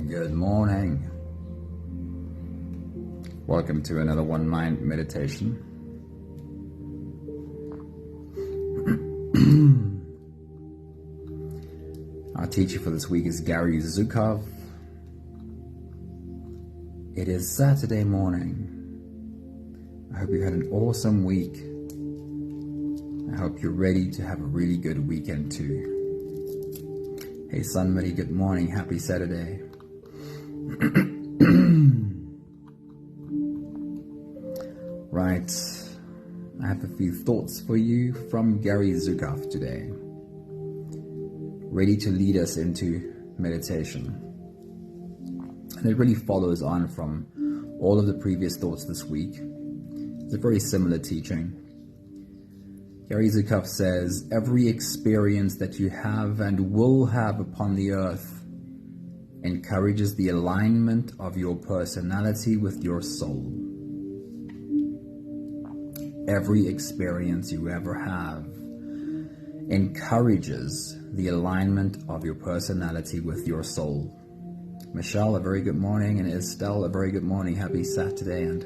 Good morning. Welcome to another One Mind meditation. Our teacher for this week is Gary Zukav. It is Saturday morning. I hope you had an awesome week. I hope you're ready to have a really good weekend too. Hey somebody, good morning. Happy Saturday. Right, I have a few thoughts for you from Gary Zukav today, ready to lead us into meditation. And it really follows on from all of the previous thoughts this week. It's a very similar teaching. Gary Zukav says, every experience that you have and will have upon the earth encourages the alignment of your personality with your soul. Every experience you ever have encourages the alignment of your personality with your soul. Michelle, a very good morning, and Estelle, a very good morning. Happy Saturday and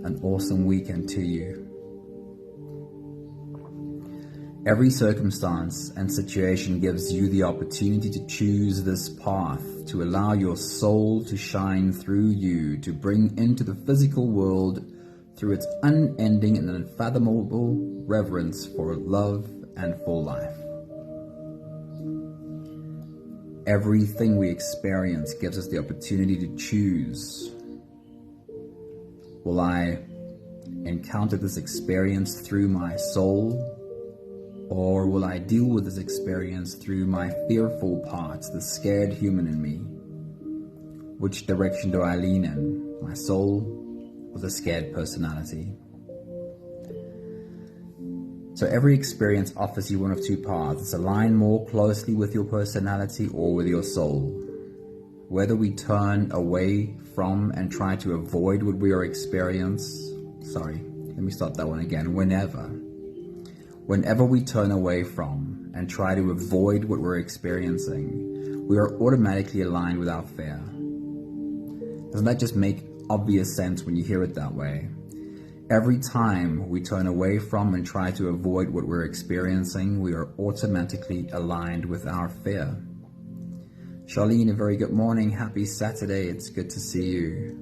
an awesome weekend to you. Every circumstance and situation gives you the opportunity to choose this path, to allow your soul to shine through you, to bring into the physical world through its unending and unfathomable reverence for love and for life. Everything we experience gives us the opportunity to choose. Will I encounter this experience through my soul? Or will I deal with this experience through my fearful parts, the scared human in me? Which direction do I lean in? My soul or the scared personality? So every experience offers you one of two paths. Align more closely with your personality or with your soul. Whether we turn away from and try to avoid what we are experiencing, Whenever we turn away from and try to avoid what we're experiencing, we are automatically aligned with our fear. Doesn't that just make obvious sense when you hear it that way? Every time we turn away from and try to avoid what we're experiencing, we are automatically aligned with our fear. Charlene, a very good morning. Happy Saturday. It's good to see you.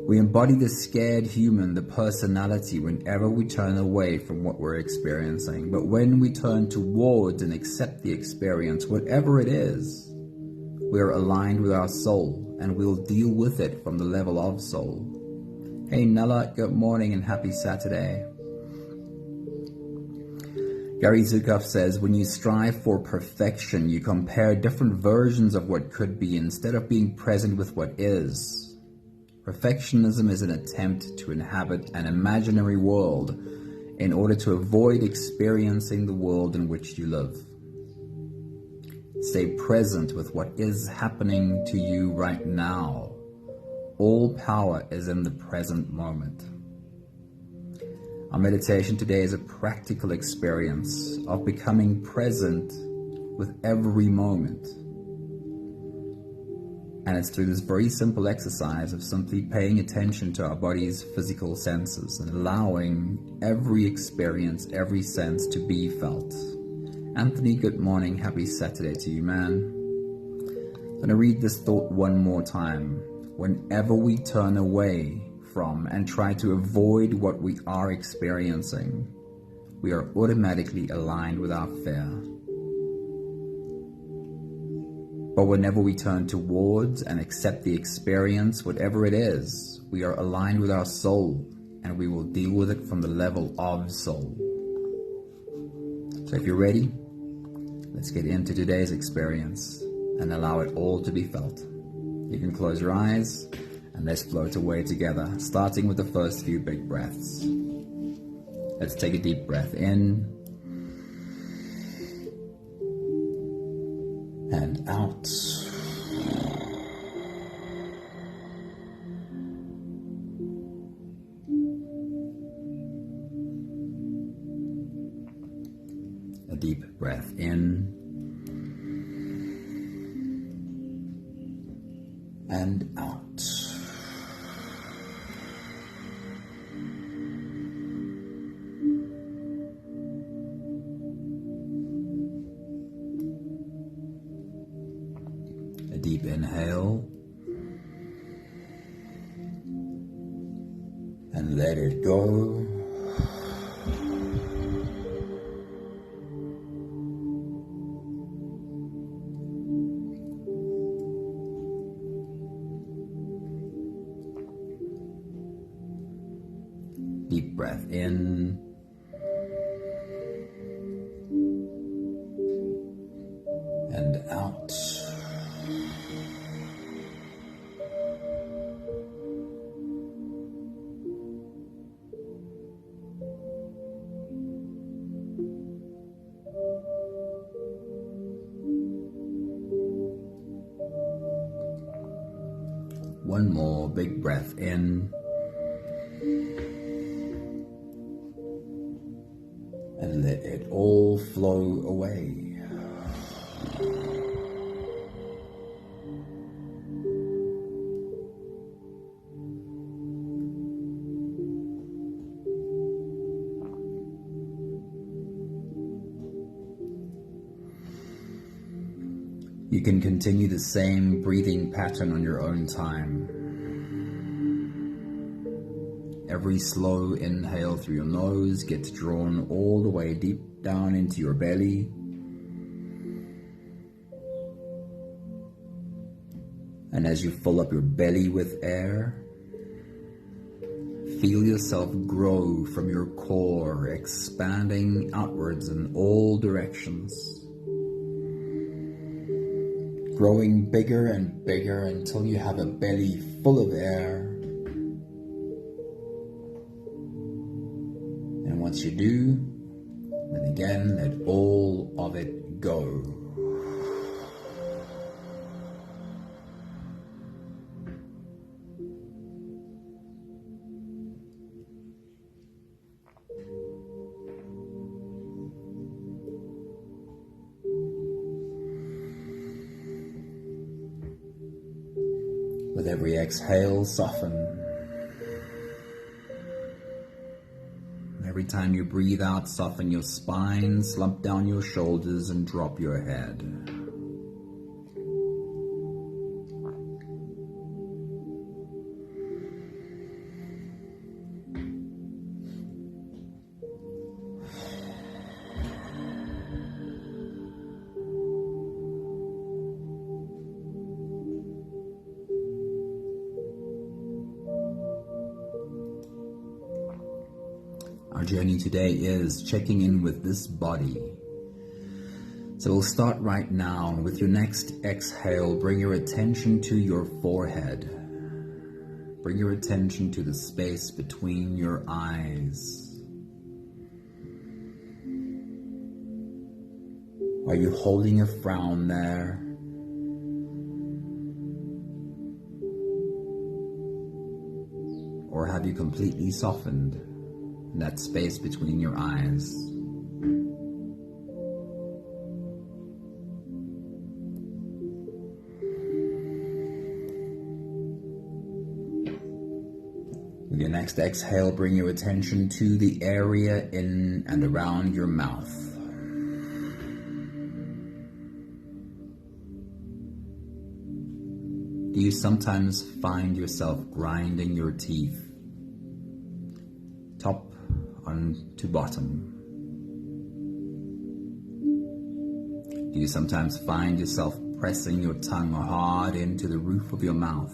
We embody the scared human, the personality, whenever we turn away from what we're experiencing. But when we turn towards and accept the experience, whatever it is, we are aligned with our soul, and we'll deal with it from the level of soul. Hey Nella, good morning and happy Saturday. Gary Zukav says, when you strive for perfection, you compare different versions of what could be instead of being present with what is. Perfectionism is an attempt to inhabit an imaginary world in order to avoid experiencing the world in which you live. Stay present with what is happening to you right now. All power is in the present moment. Our meditation today is a practical experience of becoming present with every moment. And it's through this very simple exercise of simply paying attention to our body's physical senses and allowing every experience, every sense to be felt. Anthony, good morning. Happy Saturday to you, man. I'm going to read this thought one more time. Whenever we turn away from and try to avoid what we are experiencing, we are automatically aligned with our fear. But whenever we turn towards and accept the experience, whatever it is, we are aligned with our soul, and we will deal with it from the level of soul. So if you're ready, let's get into today's experience and allow it all to be felt. You can close your eyes and let's float away together, starting with the first few big breaths. Let's take a deep breath in and out. A deep breath in and out. A deep inhale, and let it go. Deep breath in, and out. One more big breath in, and let it all flow away. You can continue the same breathing pattern on your own time. Every slow inhale through your nose gets drawn all the way deep down into your belly. And as you fill up your belly with air, feel yourself grow from your core, expanding outwards in all directions. Growing bigger and bigger until you have a belly full of air. And once you do, then again let all of it go. With every exhale, soften. Every time you breathe out, soften your spine, slump down your shoulders, and drop your head. Our journey today is checking in with this body. So we'll start right now. With your next exhale, bring your attention to your forehead. Bring your attention to the space between your eyes. Are you holding a frown there? Or have you completely softened that space between your eyes? With your next exhale, bring your attention to the area in and around your mouth. Do you sometimes find yourself grinding your teeth, top on to bottom? Do you sometimes find yourself pressing your tongue hard into the roof of your mouth?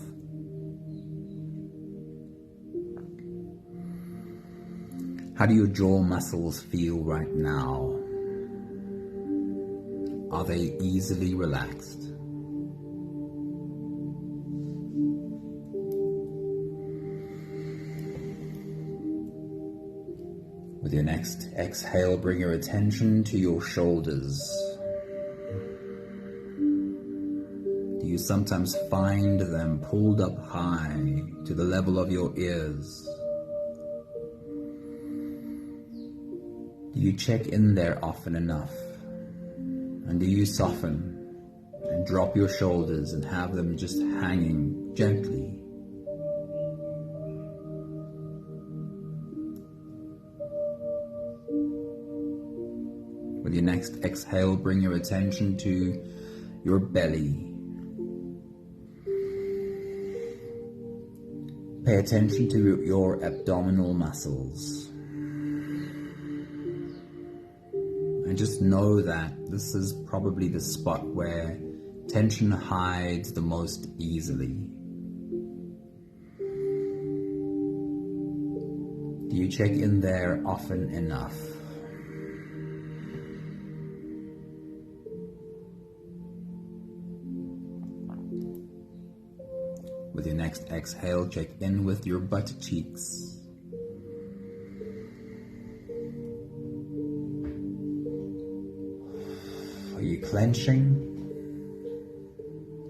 How do your jaw muscles feel right now? Are they easily relaxed? With your next exhale, bring your attention to your shoulders. Do you sometimes find them pulled up high to the level of your ears? Do you check in there often enough? And do you soften and and drop your shoulders and have them just hanging gently. With your next exhale, bring your attention to your belly. Pay attention to your abdominal muscles. And just know that this is probably the spot where tension hides the most easily. Do you check in there often enough? With your next exhale, check in with your butt cheeks. Are you clenching?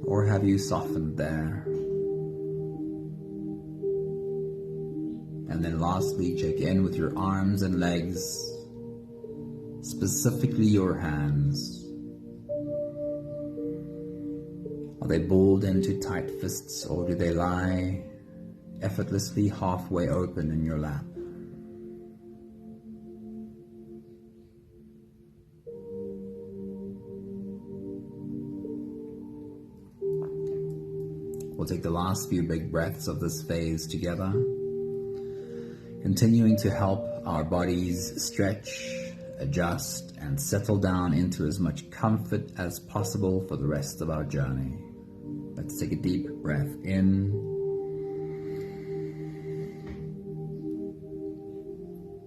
Or have you softened there? And then lastly, check in with your arms and legs, specifically your hands. Are they balled into tight fists, or do they lie effortlessly halfway open in your lap? We'll take the last few big breaths of this phase together, continuing to help our bodies stretch, adjust, and settle down into as much comfort as possible for the rest of our journey. Let's take a deep breath in.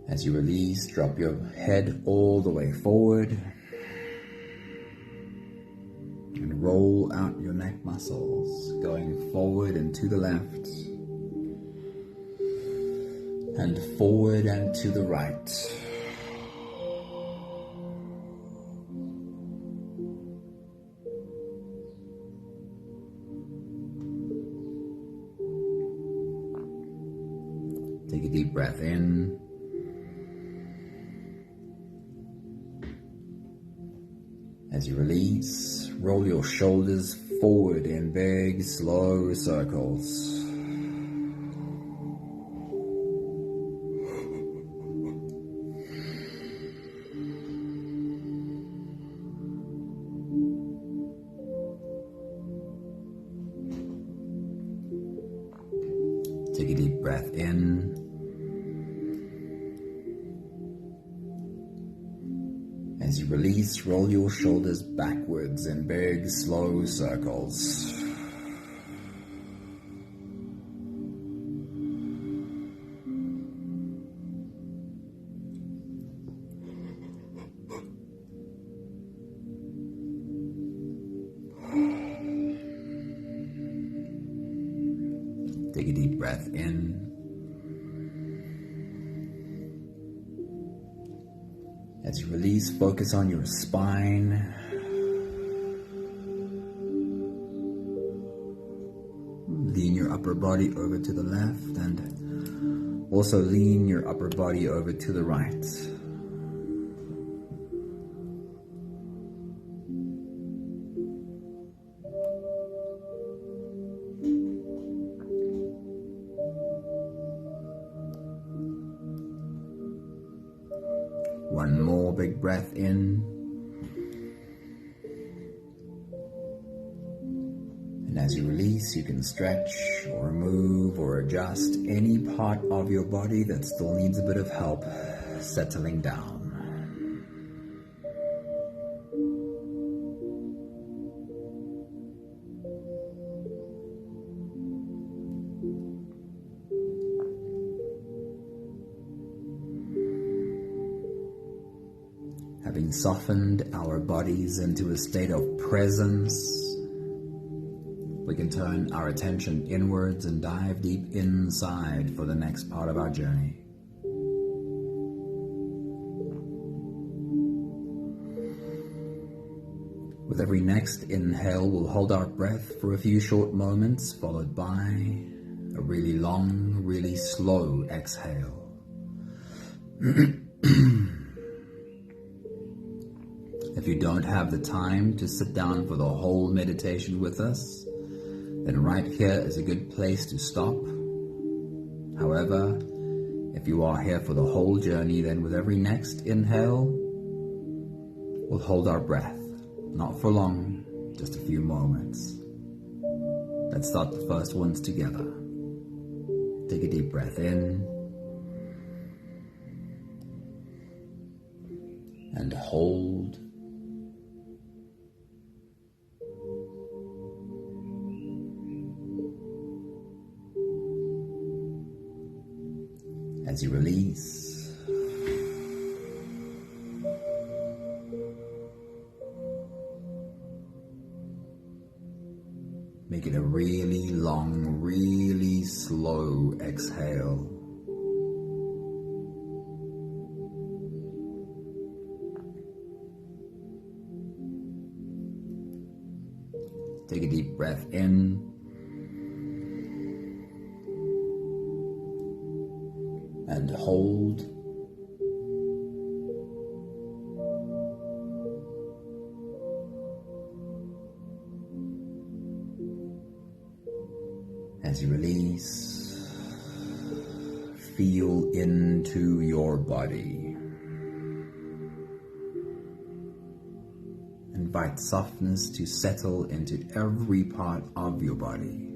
As you release, drop your head all the way forward and roll out your neck muscles, going forward and to the left, and forward and to the right. Take a deep breath in. As you release, roll your shoulders forward in big, slow circles. Take a deep breath in. As you release, roll your shoulders backwards in big, slow circles. Take a deep breath in. As you release, focus on your spine. Lean your upper body over to the left and also lean your upper body over to the right. One more big breath in. And as you release, you can stretch or move or adjust any part of your body that still needs a bit of help settling down. Having softened our bodies into a state of presence, we can turn our attention inwards and dive deep inside for the next part of our journey. With every next inhale, we'll hold our breath for a few short moments, followed by a really long, really slow exhale. If you don't have the time to sit down for the whole meditation with us, then right here is a good place to stop. However, if you are here for the whole journey, then with every next inhale, we'll hold our breath, not for long, just a few moments. Let's start the first ones together. Take a deep breath in and hold. As you release, make it a really long, really slow exhale. Take a deep breath in and hold. As you release, feel into your body. Invite softness to settle into every part of your body.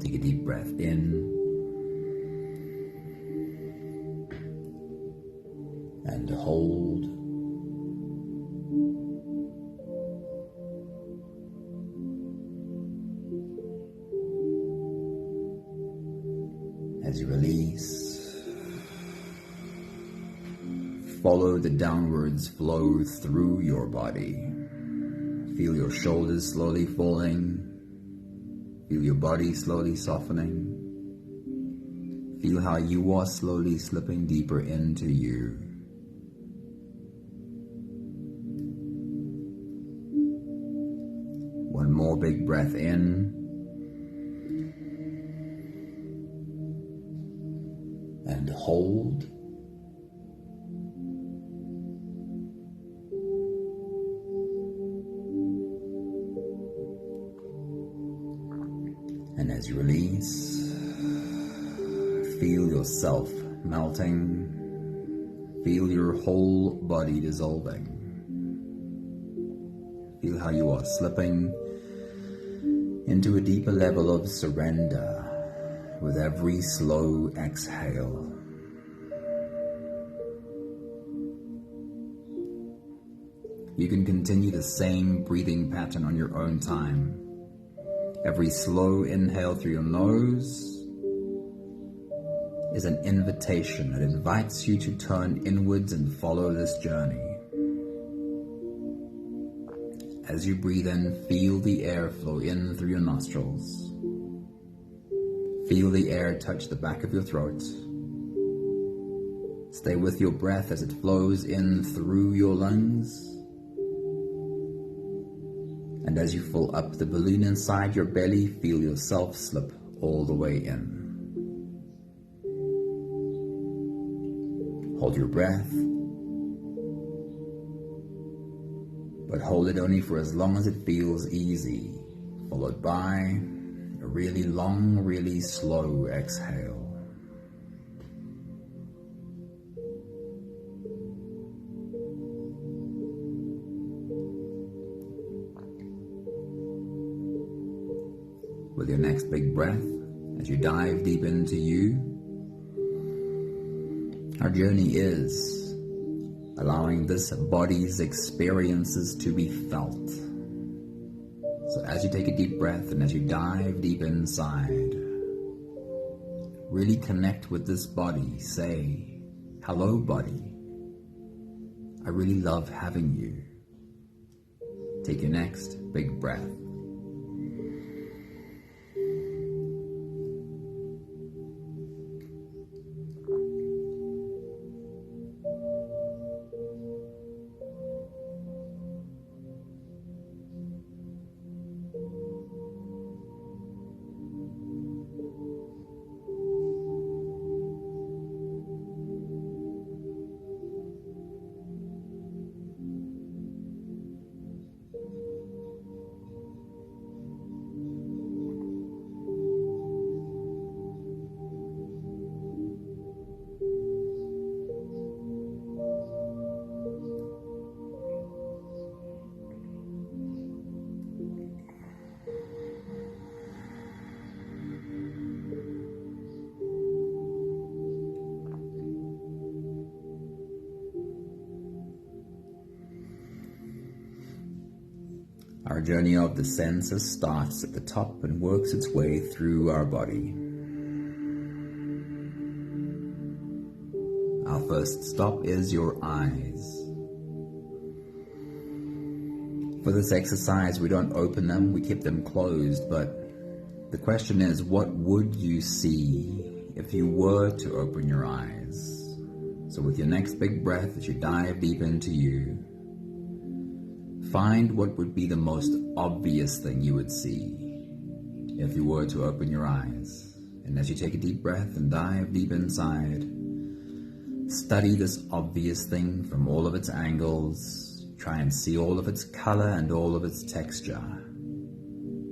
Take a deep breath in and hold. As you release, follow the downwards flow through your body. Feel your shoulders slowly falling. Feel your body slowly softening. Feel how you are slowly slipping deeper into you. One more big breath in. And hold. And as you release, feel yourself melting. Feel your whole body dissolving. Feel how you are slipping into a deeper level of surrender with every slow exhale. You can continue the same breathing pattern on your own time. Every slow inhale through your nose is an invitation that invites you to turn inwards and follow this journey. As you breathe in, feel the air flow in through your nostrils. Feel the air touch the back of your throat. Stay with your breath as it flows in through your lungs. And as you fill up the balloon inside your belly, feel yourself slip all the way in. Hold your breath, but hold it only for as long as it feels easy, followed by a really long, really slow exhale. With your next big breath, as you dive deep into you, our journey is allowing this body's experiences to be felt. So as you take a deep breath and as you dive deep inside, really connect with this body. Say, "Hello, body. I really love having you." Take your next big breath. Our journey of the senses starts at the top and works its way through our body. Our first stop is your eyes. For this exercise, we don't open them, we keep them closed, but the question is, what would you see if you were to open your eyes? So with your next big breath, as you dive deep into you, find what would be the most obvious thing you would see if you were to open your eyes. And as you take a deep breath and dive deep inside, study this obvious thing from all of its angles. Try and see all of its color and all of its texture.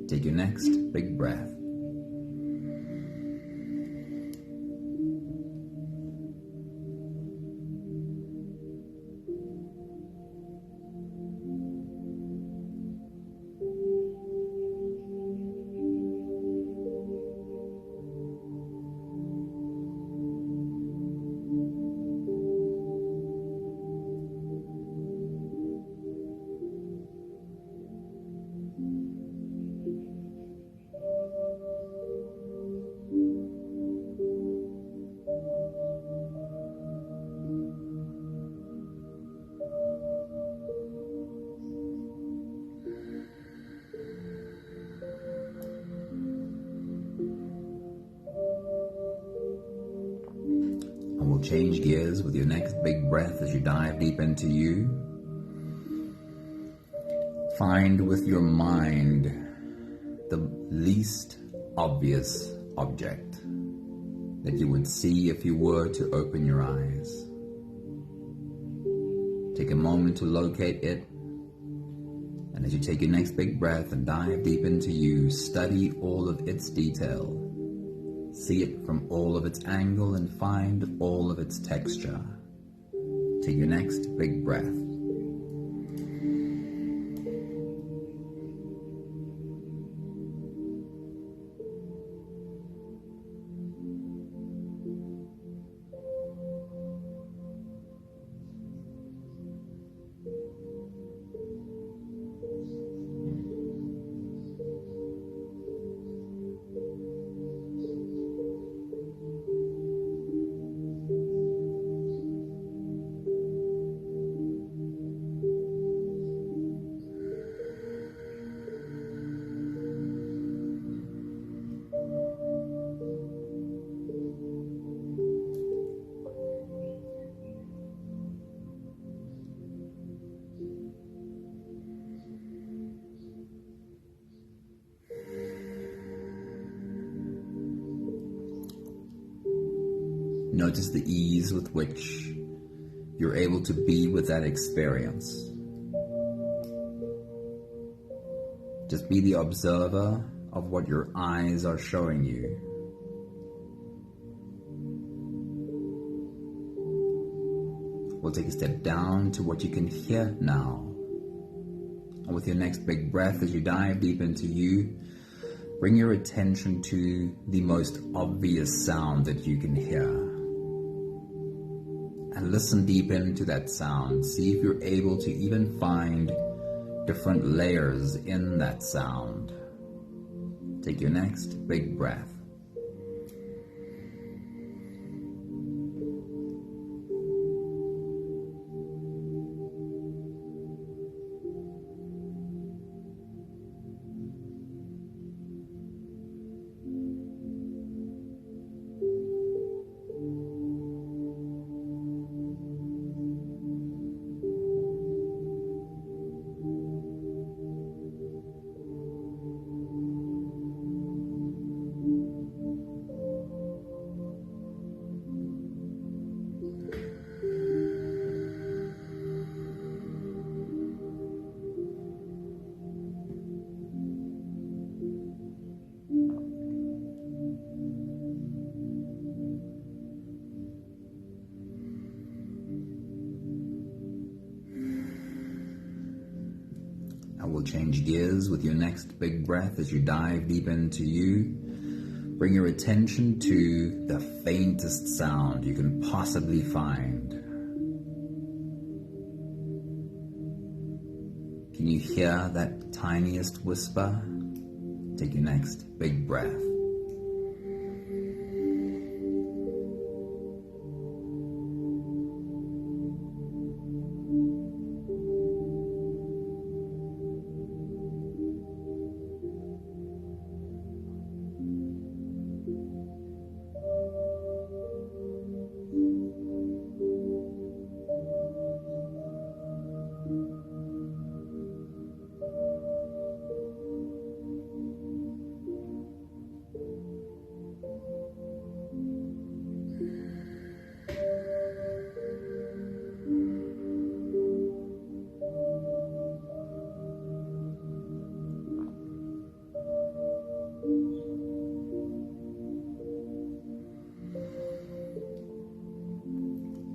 Take your next big breath. And we'll change gears with your next big breath as you dive deep into you. Find with your mind the least obvious object that you would see if you were to open your eyes. Take a moment to locate it, and as you take your next big breath and dive deep into you, study all of its detail. See it from all of its angle and find all of its texture. Take your next big breath. Notice the ease with which you're able to be with that experience. Just be the observer of what your eyes are showing you. We'll take a step down to what you can hear now. And with your next big breath, as you dive deep into you, bring your attention to the most obvious sound that you can hear. And listen deep into that sound. See if you're able to even find different layers in that sound. Take your next big breath. We'll change gears with your next big breath as you dive deep into you. Bring your attention to the faintest sound you can possibly find. Can you hear that tiniest whisper? Take your next big breath.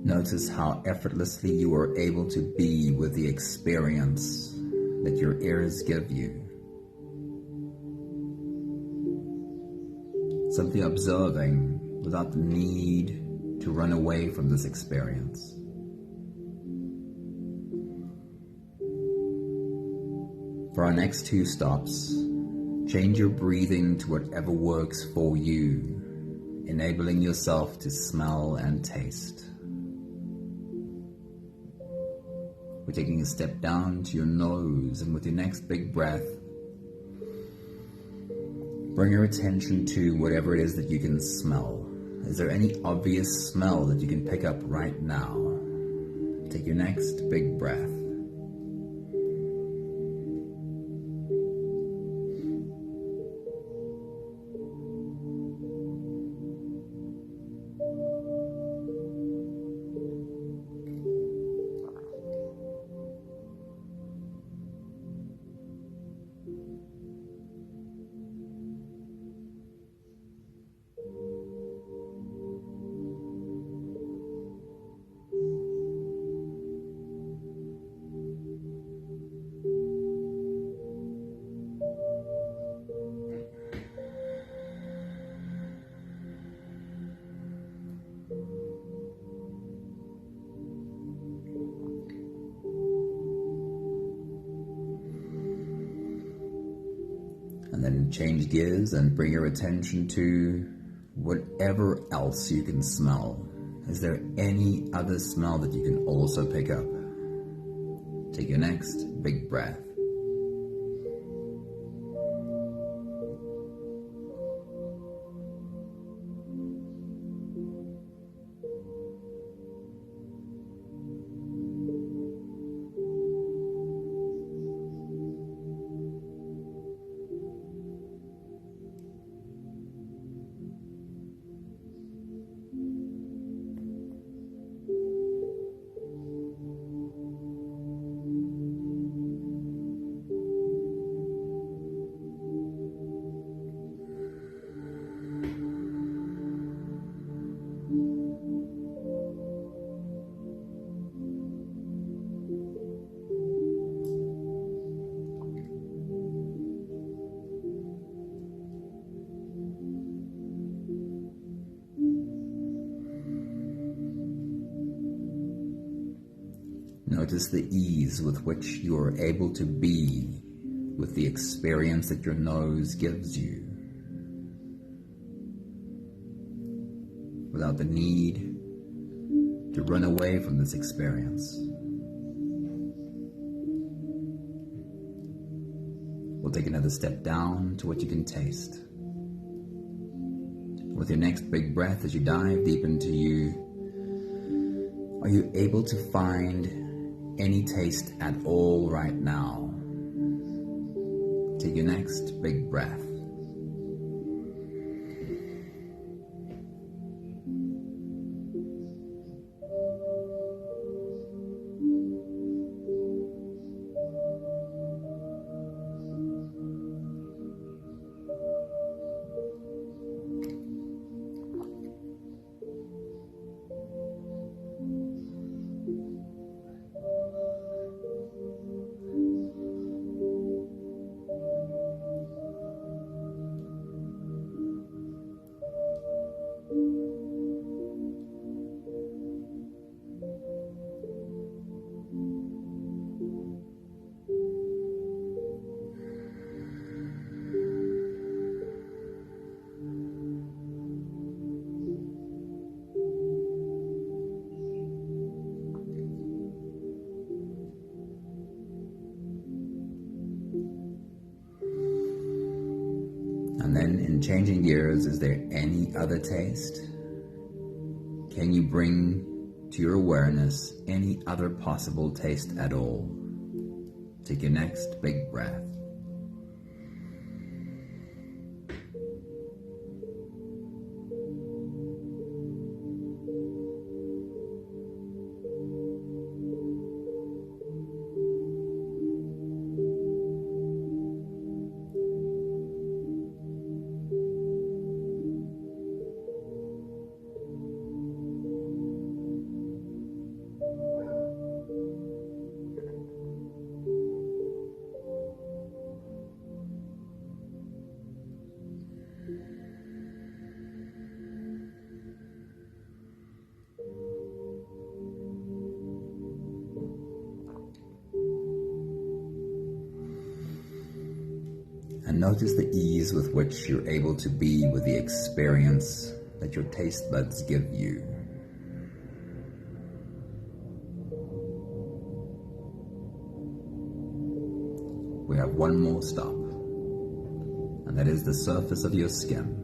Notice how effortlessly you are able to be with the experience that your ears give you. Simply observing without the need to run away from this experience. For our next 2 stops, change your breathing to whatever works for you, enabling yourself to smell and taste. We're taking a step down to your nose, and with your next big breath, bring your attention to whatever it is that you can smell. Is there any obvious smell that you can pick up right now? Take your next big breath. And then change gears and bring your attention to whatever else you can smell. Is there any other smell that you can also pick up? Take your next big breath. Notice the ease with which you are able to be with the experience that your nose gives you, without the need to run away from this experience. We'll take another step down to what you can taste. With your next big breath, as you dive deep into you, are you able to find any taste at all right now? Take your next big breath. And then in changing gears, is there any other taste? Can you bring to your awareness any other possible taste at all? Take your next big breath. And notice the ease with which you're able to be with the experience that your taste buds give you. We have one more stop, and that is the surface of your skin.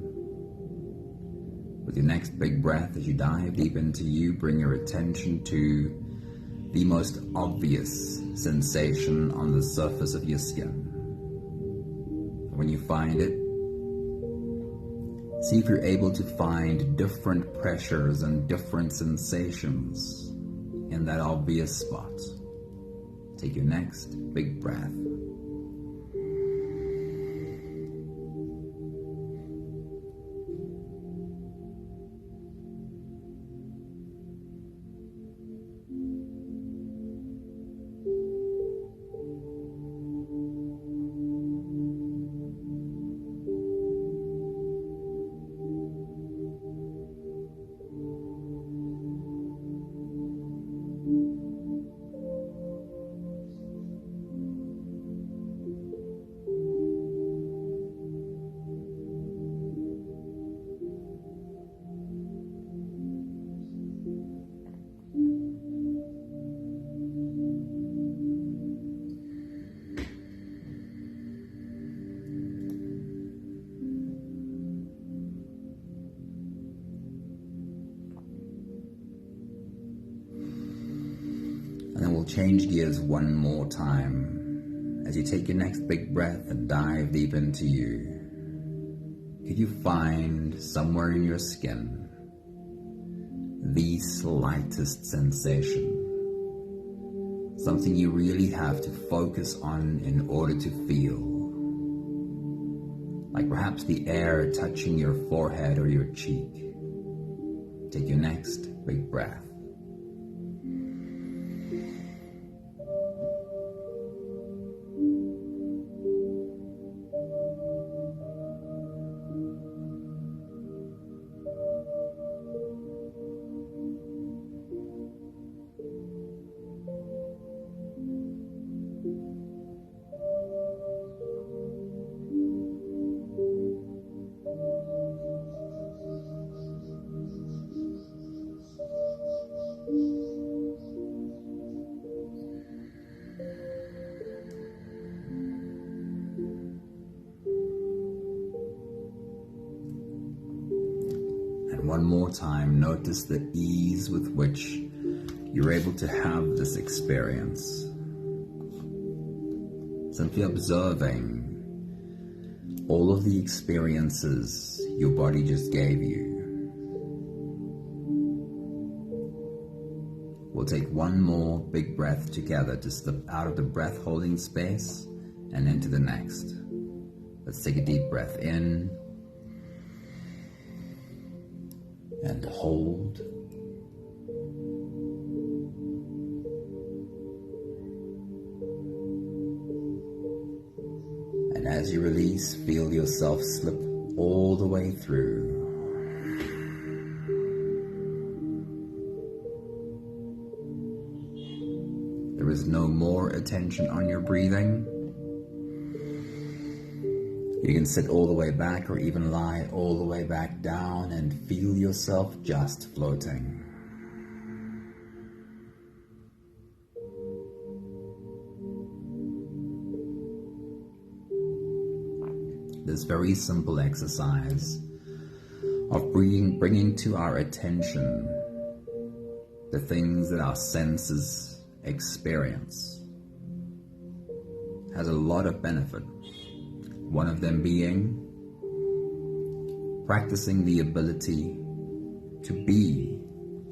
With your next big breath, as you dive deep into you, bring your attention to the most obvious sensation on the surface of your skin. When you find it, see if you're able to find different pressures and different sensations in that obvious spot. Take your next big breath. And then we'll change gears one more time. As you take your next big breath and dive deep into you, could you find somewhere in your skin the slightest sensation? Something you really have to focus on in order to feel. Like perhaps the air touching your forehead or your cheek. Take your next big breath. One more time, notice the ease with which you're able to have this experience. Simply observing all of the experiences your body just gave you. We'll take one more big breath together to slip out of the breath holding space and into the next. Let's take a deep breath in. And hold. And as you release, feel yourself slip all the way through. There is no more attention on your breathing. You can sit all the way back or even lie all the way back down and feel yourself just floating. this very simple exercise of bringing to our attention the things that our senses experience has a lot of benefit. One of them being practicing the ability to be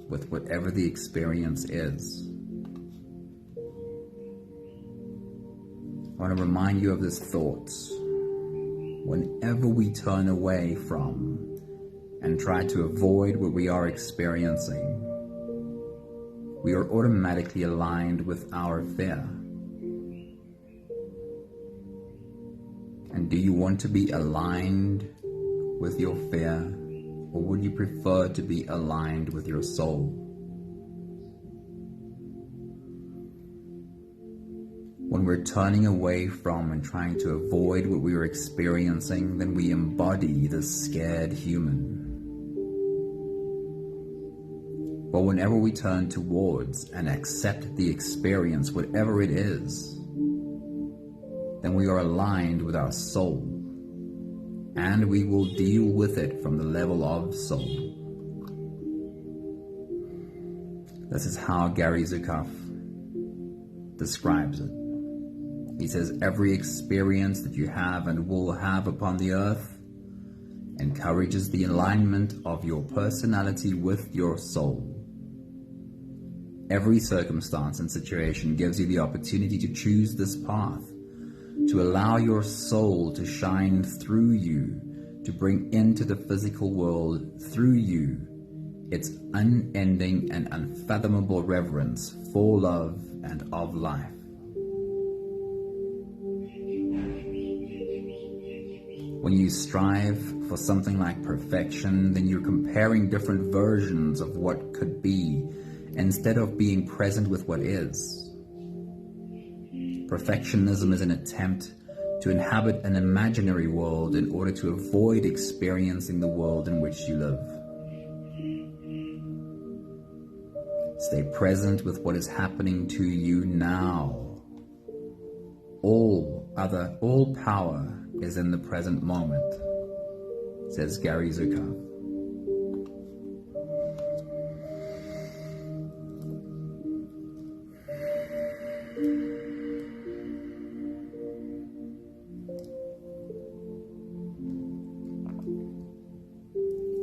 with whatever the experience is. I want to remind you of this thought. Whenever we turn away from and try to avoid what we are experiencing, we are automatically aligned with our fear. And do you want to be aligned with your fear, or would you prefer to be aligned with your soul? When we're turning away from and trying to avoid what we are experiencing, then we embody the scared human. But whenever we turn towards and accept the experience, whatever it is, then we are aligned with our soul, and we will deal with it from the level of soul. This is how Gary Zukav describes it. He says, every experience that you have and will have upon the earth encourages the alignment of your personality with your soul. Every circumstance and situation gives you the opportunity to choose this path, to allow your soul to shine through you, to bring into the physical world through you its unending and unfathomable reverence for love and of life. When you strive for something like perfection, then you're comparing different versions of what could be instead of being present with what is. Perfectionism is an attempt to inhabit an imaginary world in order to avoid experiencing the world in which you live. Stay present with what is happening to you now. All power is in the present moment, says Gary Zukav.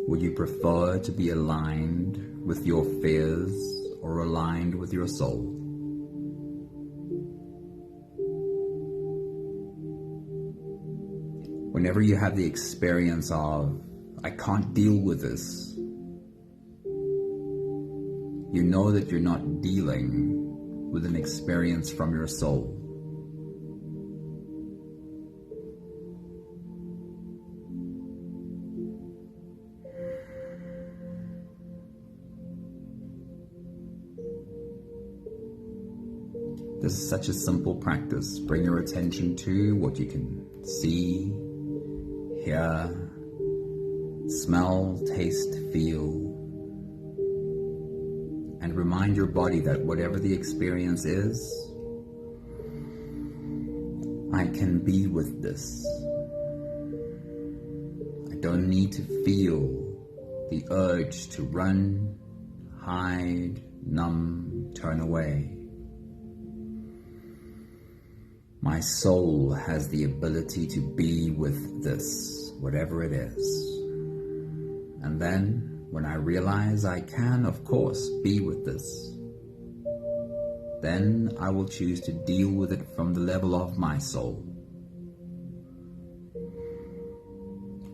Would you prefer to be aligned with your fears or aligned with your soul? Whenever you have the experience of, I can't deal with this, you know that you're not dealing with an experience from your soul. This is such a simple practice. Bring your attention to what you can see, hear, smell, taste, feel, and remind your body that whatever the experience is, I can be with this. I don't need to feel the urge to run, hide, numb, turn away. My soul has the ability to be with this, whatever it is. And then, when I realize I can, of course, be with this, then I will choose to deal with it from the level of my soul.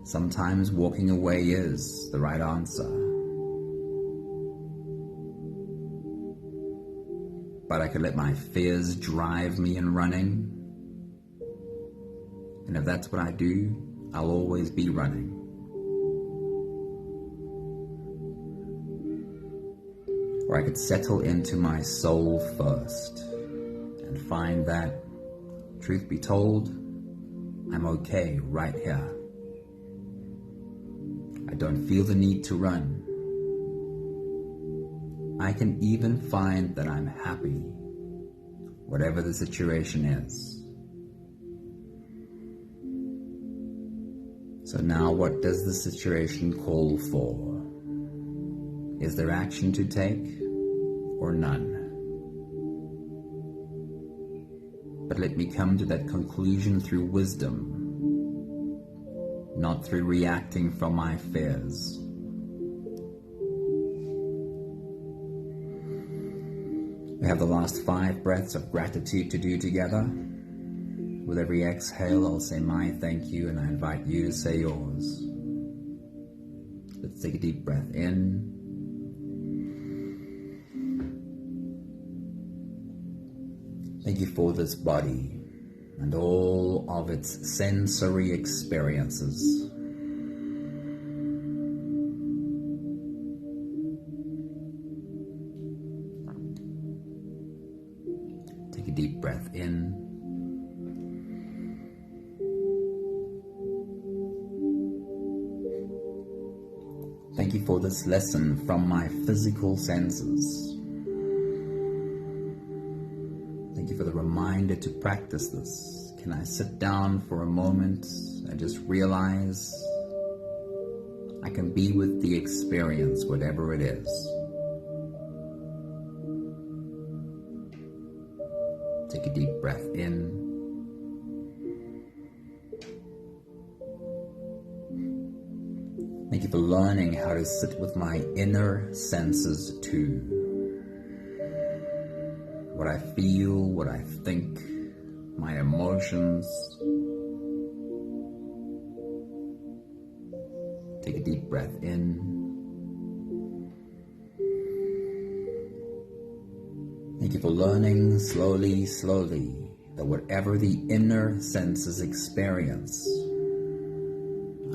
Sometimes walking away is the right answer. But I could let my fears drive me in running. And if that's what I do, I'll always be running. Or I could settle into my soul first and find that, truth be told, I'm okay right here. I don't feel the need to run. I can even find that I'm happy, whatever the situation is. So now what does the situation call for? Is there action to take or none? But let me come to that conclusion through wisdom, not through reacting from my fears. We have the last 5 breaths of gratitude to do together. With every exhale, I'll say my thank you, and I invite you to say yours. Let's take a deep breath in. Thank you for this body and all of its sensory experiences. Take a deep breath in. Thank you for this lesson from my physical senses. Thank you for the reminder to practice this. Can I sit down for a moment and just realize I can be with the experience, whatever it is. Take a deep breath in. Thank you for learning how to sit with my inner senses too. What I feel, what I think, my emotions. Take a deep breath in. Thank you for learning slowly, that whatever the inner senses experience,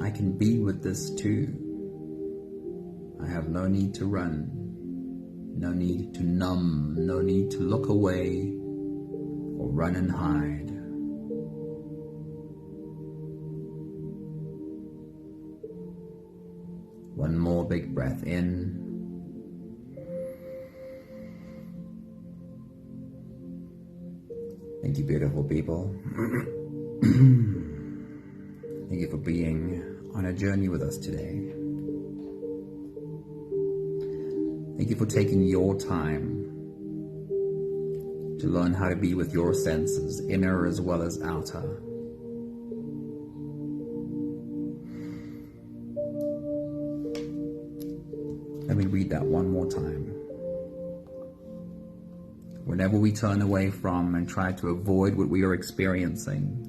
I can be with this too. I have no need to run, no need to numb, no need to look away or run and hide. One more big breath in. Thank you, beautiful people. Thank you for being on a journey with us today. Thank you for taking your time to learn how to be with your senses, inner as well as outer. Let me read that one more time. Whenever we turn away from and try to avoid what we are experiencing,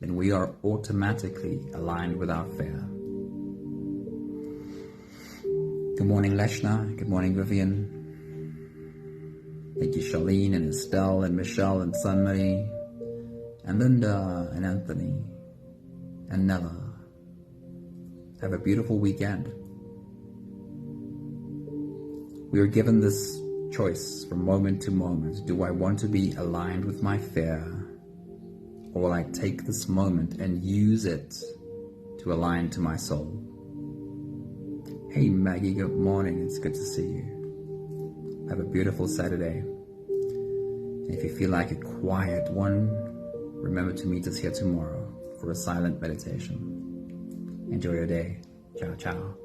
then we are automatically aligned with our fear. Good morning, Leshna. Good morning, Vivian. Thank you, Charlene and Estelle and Michelle and Sunmarie and Linda and Anthony and Nella. Have a beautiful weekend. We are given this choice from moment to moment. Do I want to be aligned with my fear? Or will I take this moment and use it to align to my soul? Hey Maggie, good morning. It's good to see you. Have a beautiful Saturday. And if you feel like a quiet one, remember to meet us here tomorrow for a silent meditation. Enjoy your day. Ciao, ciao.